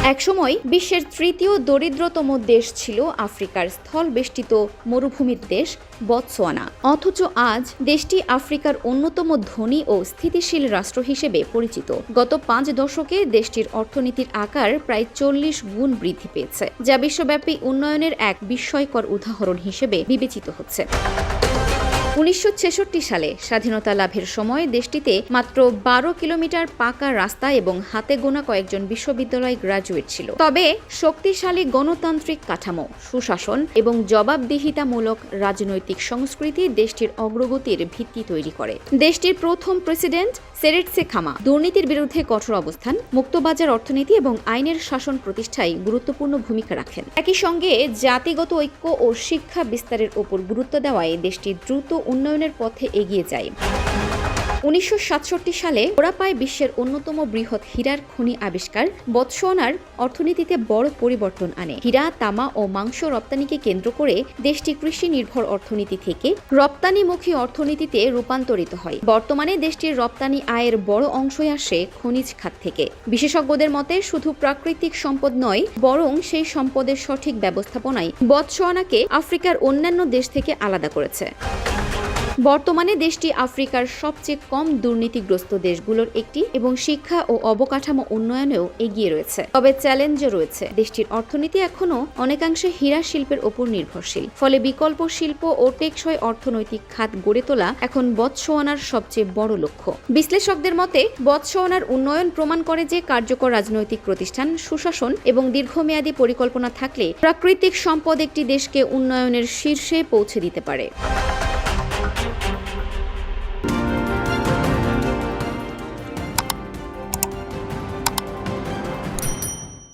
একসময় বিশ্বের তৃতীয় দরিদ্রতম দেশ ছিল আফ্রিকার স্থলবেষ্টিত মরুভূমির দেশ বতসোয়ানা। অথচ আজ দেশটি আফ্রিকার অন্যতম ধনী ও স্থিতিশীল রাষ্ট্র হিসেবে পরিচিত। গত 5 দশকে দেশটির অর্থনীতির আকার প্রায় 40 গুণ বৃদ্ধি পেয়েছে, যা বিশ্বব্যাপী উন্নয়নের এক বিস্ময়কর উদাহরণ হিসেবে বিবেচিত হচ্ছে। 1966 সালে স্বাধীনতা লাভের সময় দেশটিতে মাত্র 12 কিলোমিটার পাকা রাস্তা এবং হাতে গোনা কয়েকজন বিশ্ববিদ্যালয় গ্রাজুয়েট ছিল। তবে শক্তিশালী গণতান্ত্রিক কাঠামো, সুশাসন এবং জবাবদিহিতামূলক রাজনৈতিক সংস্কৃতি দেশটির অগ্রগতির ভিত্তি তৈরি করে। দেশটির প্রথম প্রেসিডেন্ট সেরিল খামা দুর্নীতির বিরুদ্ধে কঠোর অবস্থান, মুক্তবাজার অর্থনীতি এবং আইনের শাসন প্রতিষ্ঠায় গুরুত্বপূর্ণ ভূমিকা রাখেন। একই সঙ্গে জাতিগত ঐক্য ও শিক্ষা বিস্তারের উপর গুরুত্ব দেওয়ায় দেশটি দ্রুত উন্নয়নের পথে এগিয়ে যায়। 1967 সালে ওরা পায় বিশ্বের অন্যতম বৃহৎ হীরার খনি আবিষ্কার বতসোয়ানার অর্থনীতিতে বড় পরিবর্তন আনে। হীরা, তামা ও মাংস রপ্তানিকে কেন্দ্র করে দেশটি কৃষি নির্ভর অর্থনীতি থেকে রপ্তানিমুখী অর্থনীতিতে রূপান্তরিত হয়। বর্তমানে দেশটির রপ্তানি আয়ের বড় অংশই আসে খনিজ খাত থেকে। বিশেষজ্ঞদের মতে শুধু প্রাকৃতিক সম্পদ নয়, বরং সেই সম্পদের সঠিক ব্যবস্থাপনাই বতসোয়ানাকে আফ্রিকার অন্যান্য দেশ থেকে আলাদা করেছে। বর্তমানে দেশটি আফ্রিকার সবচেয়ে কম দুর্নীতিগ্রস্ত দেশগুলোর একটি এবং শিক্ষা ও অবকাঠামো উন্নয়নেও এগিয়ে রয়েছে। তবে চ্যালেঞ্জও রয়েছে। দেশটির অর্থনীতি এখনও অনেকাংশে হীরা শিল্পের ওপর নির্ভরশীল। ফলে বিকল্প শিল্প ও টেকসই অর্থনৈতিক খাত গড়ে তোলা এখন বতসোয়ানার সবচেয়ে বড় লক্ষ্য। বিশ্লেষকদের মতে বতসোয়ানার উন্নয়ন প্রমাণ করে যে কার্যকর রাজনৈতিক প্রতিষ্ঠান, সুশাসন এবং দীর্ঘমেয়াদী পরিকল্পনা থাকলে প্রাকৃতিক সম্পদ একটি দেশকে উন্নয়নের শীর্ষে পৌঁছে দিতে পারে।